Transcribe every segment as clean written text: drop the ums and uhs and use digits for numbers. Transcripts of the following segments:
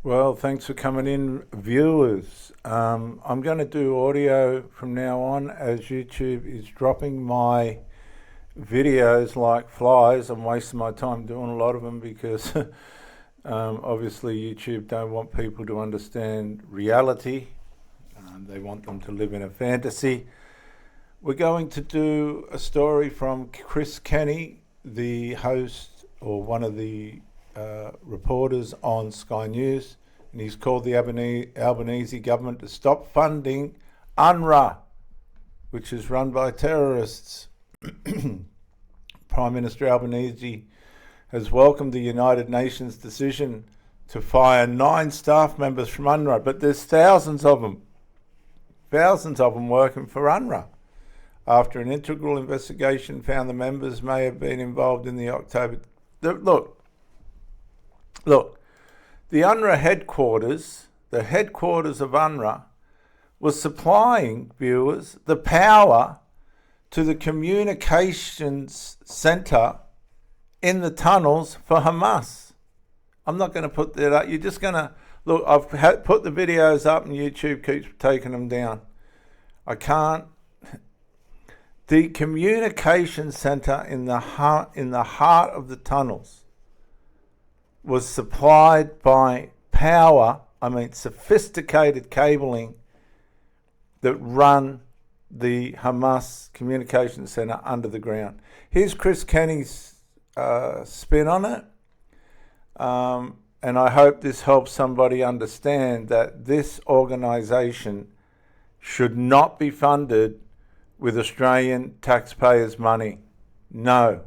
Well, thanks for coming in, viewers. I'm going to do audio from now on as YouTube is dropping my videos like flies. I'm wasting my time doing a lot of them because obviously YouTube don't want people to understand reality. They want them to live in a fantasy. We're going to do a story from Chris Kenny, the host or one of the reporters on Sky News, and he's called the Albanese government to stop funding UNRWA, which is run by terrorists. Prime Minister Albanese has welcomed the United Nations decision to fire 9 staff members from UNRWA, but there's thousands of them working for UNRWA. After an integral investigation found the members may have been involved in the October... Look, the UNRWA headquarters, the headquarters of UNRWA, was supplying, viewers, the power to the communications centre in the tunnels for Hamas. I'm not going to put that up. You're just going to... Look, I've put the videos up and YouTube keeps taking them down. I can't... The communication centre in the heart of the tunnels was supplied by power, sophisticated cabling that run the Hamas communication centre under the ground. Here's Chris Kenny's spin on it. And I hope this helps somebody understand that this organisation should not be funded with Australian taxpayers' money. No.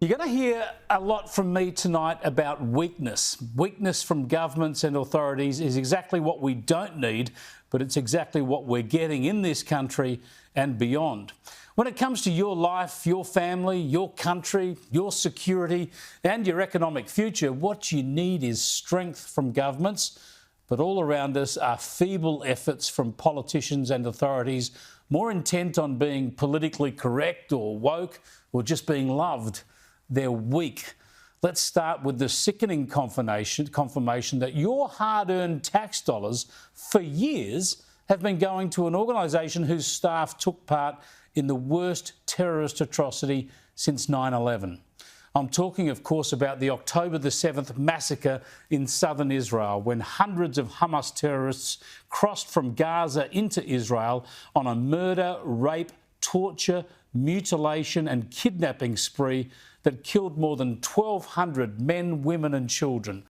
You're going to hear a lot from me tonight about weakness. Weakness from governments and authorities is exactly what we don't need, but it's exactly what we're getting in this country and beyond. When it comes to your life, your family, your country, your security and your economic future, what you need is strength from governments, but all around us are feeble efforts from politicians and authorities more intent on being politically correct or woke or just being loved. They're weak. Let's start with the sickening confirmation that your hard-earned tax dollars for years have been going to an organisation whose staff took part in the worst terrorist atrocity since 9/11. I'm talking, of course, about the October the 7th massacre in southern Israel, when hundreds of Hamas terrorists crossed from Gaza into Israel on a murder, rape, torture, mutilation and kidnapping spree that killed more than 1,200 men, women and children.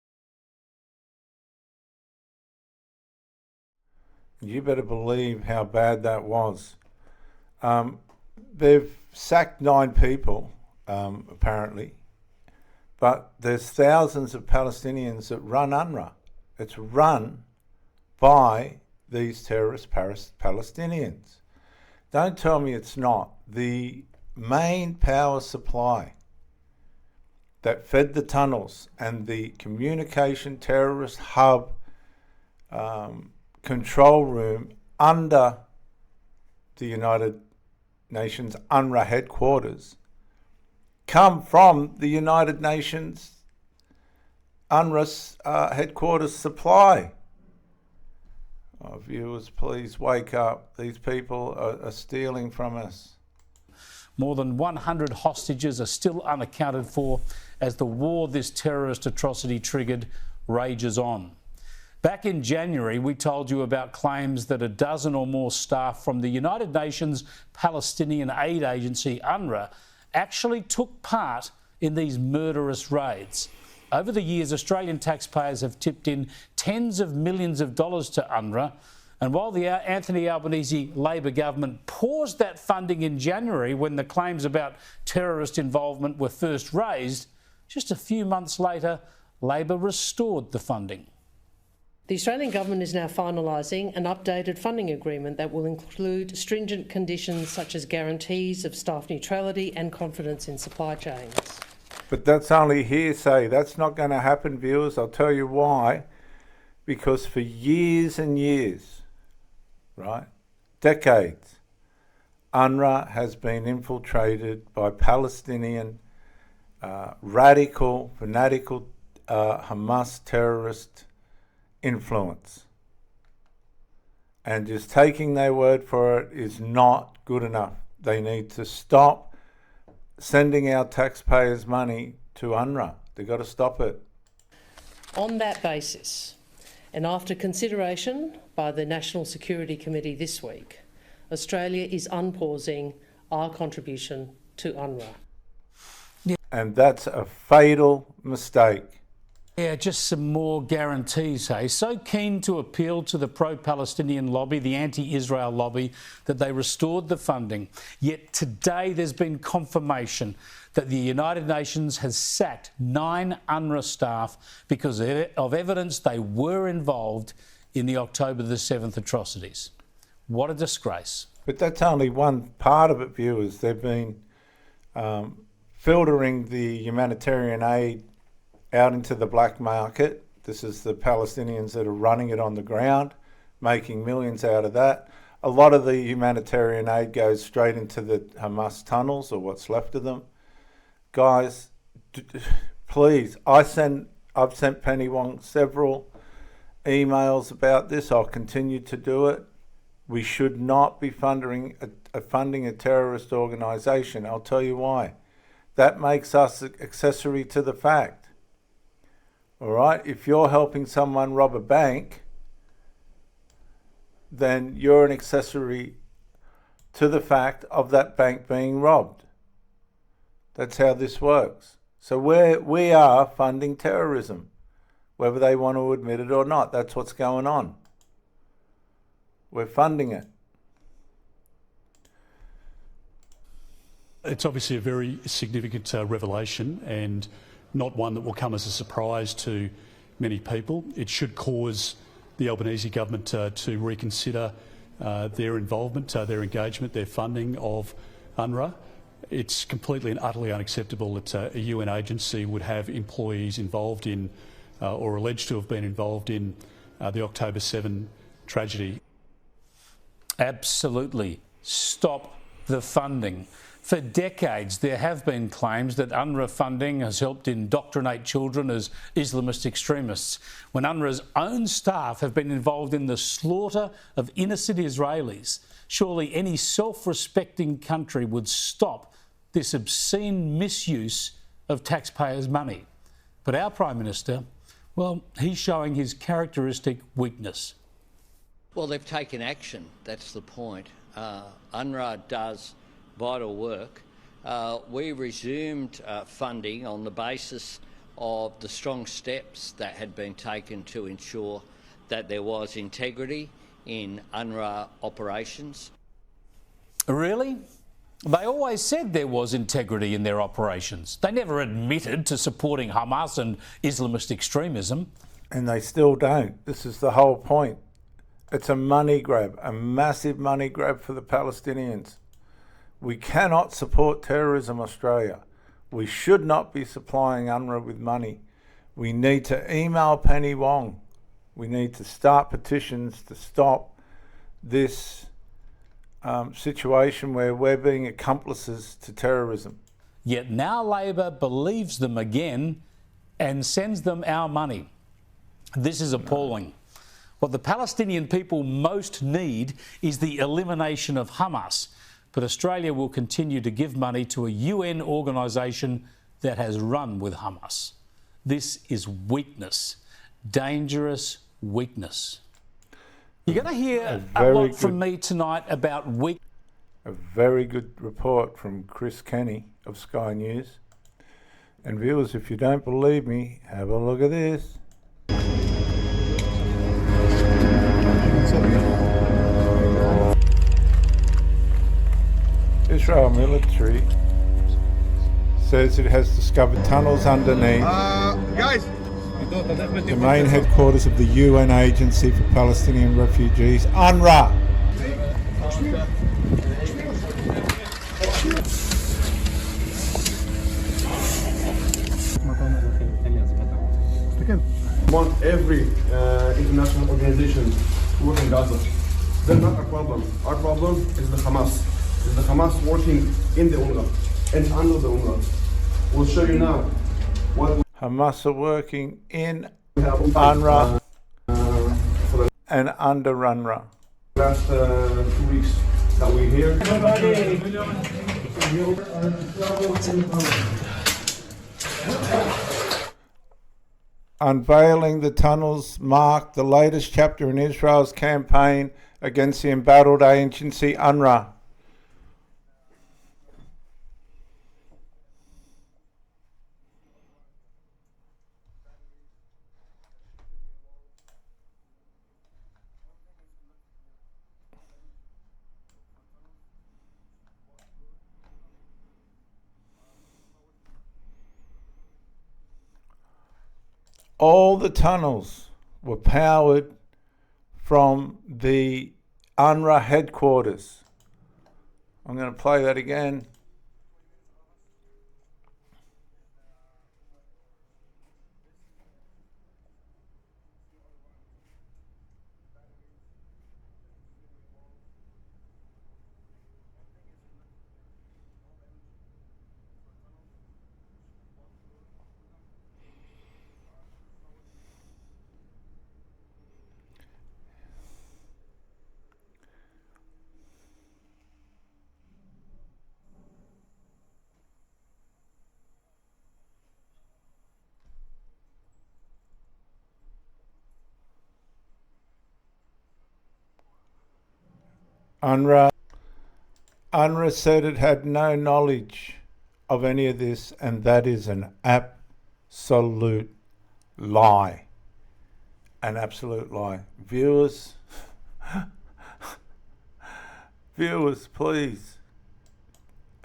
You better believe how bad that was. They've sacked 9 people, apparently, but there's thousands of Palestinians that run UNRWA. It's run by these terrorist Palestinians. Don't tell me it's not. The main power supply that fed the tunnels and the communication terrorist hub control room under the United Nations UNRWA headquarters come from the United Nations UNRWA's headquarters supply. Oh, viewers, please wake up. These people are stealing from us. More than 100 hostages are still unaccounted for as the war this terrorist atrocity triggered rages on. Back in January, we told you about claims that a dozen or more staff from the United Nations Palestinian Aid Agency, UNRWA, actually took part in these murderous raids. Over the years, Australian taxpayers have tipped in tens of millions of dollars to UNRWA, and while the Anthony Albanese Labor government paused that funding in January when the claims about terrorist involvement were first raised, just a few months later, Labor restored the funding. The Australian government is now finalising an updated funding agreement that will include stringent conditions such as guarantees of staff neutrality and confidence in supply chains. But that's only hearsay. That's not going to happen, viewers. I'll tell you why. Because for years and years, right, decades, UNRWA has been infiltrated by Palestinian radical, fanatical Hamas terrorist influence. And just taking their word for it is not good enough. They need to stop sending our taxpayers' money to UNRWA. They've got to stop it. On that basis, and after consideration by the National Security Committee this week, Australia is unpausing our contribution to UNRWA. And that's a fatal mistake. Yeah, just some more guarantees, hey? So keen to appeal to the pro-Palestinian lobby, the anti-Israel lobby, that they restored the funding. Yet today there's been confirmation that the United Nations has sacked 9 UNRWA staff because of evidence they were involved in the October the 7th atrocities. What a disgrace. But that's only one part of it, viewers. They've been filtering the humanitarian aid out into the black market. This is the Palestinians that are running it on the ground, making millions out of that. A lot of the humanitarian aid goes straight into the Hamas tunnels, or what's left of them. Guys, please, I've sent Penny Wong several emails about this. I'll continue to do it. We should not be funding a terrorist organisation. I'll tell you why. That makes us accessory to the fact. All right, if you're helping someone rob a bank, then you're an accessory to the fact of that bank being robbed. That's how this works. So we are funding terrorism, whether they want to admit it or not. That's what's going on. We're funding it. It's obviously a very significant revelation, and not one that will come as a surprise to many people. It should cause the Albanese government to reconsider their involvement, their engagement, their funding of UNRWA. It's completely and utterly unacceptable that a UN agency would have employees involved in or alleged to have been involved in the October 7 tragedy. Absolutely. Stop the funding. For decades, there have been claims that UNRWA funding has helped indoctrinate children as Islamist extremists, when UNRWA's own staff have been involved in the slaughter of innocent Israelis. Surely any self-respecting country would stop this obscene misuse of taxpayers' money. But our Prime Minister, well, he's showing his characteristic weakness. Well, they've taken action, that's the point. UNRWA does vital work. We resumed funding on the basis of the strong steps that had been taken to ensure that there was integrity in UNRWA operations. Really? They always said there was integrity in their operations. They never admitted to supporting Hamas and Islamist extremism. And they still don't. This is the whole point. It's a money grab, a massive money grab for the Palestinians. We cannot support terrorism, Australia. We should not be supplying UNRWA with money. We need to email Penny Wong. We need to start petitions to stop this situation where we're being accomplices to terrorism. Yet now Labor believes them again and sends them our money. This is appalling. What the Palestinian people most need is the elimination of Hamas. But Australia will continue to give money to a UN organisation that has run with Hamas. This is weakness, dangerous weakness. You're going to hear a lot from me tonight about weakness. A very good report from Chris Kenny of Sky News. And viewers, if you don't believe me, have a look at this. Israel military says it has discovered tunnels underneath the main headquarters of the UN Agency for Palestinian Refugees, UNRWA. Want every international organization to work in Gaza. They're not a problem. Our problem is the Hamas. Is the Hamas working in the UNRWA and under the UNRWA. We'll show you now what. Hamas are working in UNRWA and under UNRWA. Last 2 weeks that we're here. Unveiling the tunnels marked the latest chapter in Israel's campaign against the embattled agency UNRWA. All the tunnels were powered from the UNRWA headquarters. I'm going to play that again. UNRWA said it had no knowledge of any of this, and that is an absolute lie. An absolute lie. Viewers, please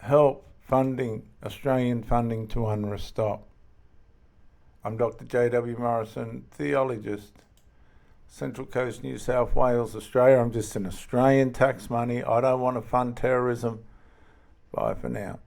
help Australian funding to UNRWA stop. I'm Dr. J.W. Morrison, theologist, Central Coast, New South Wales, Australia. I'm just an Australian tax money. I don't want to fund terrorism. Bye for now.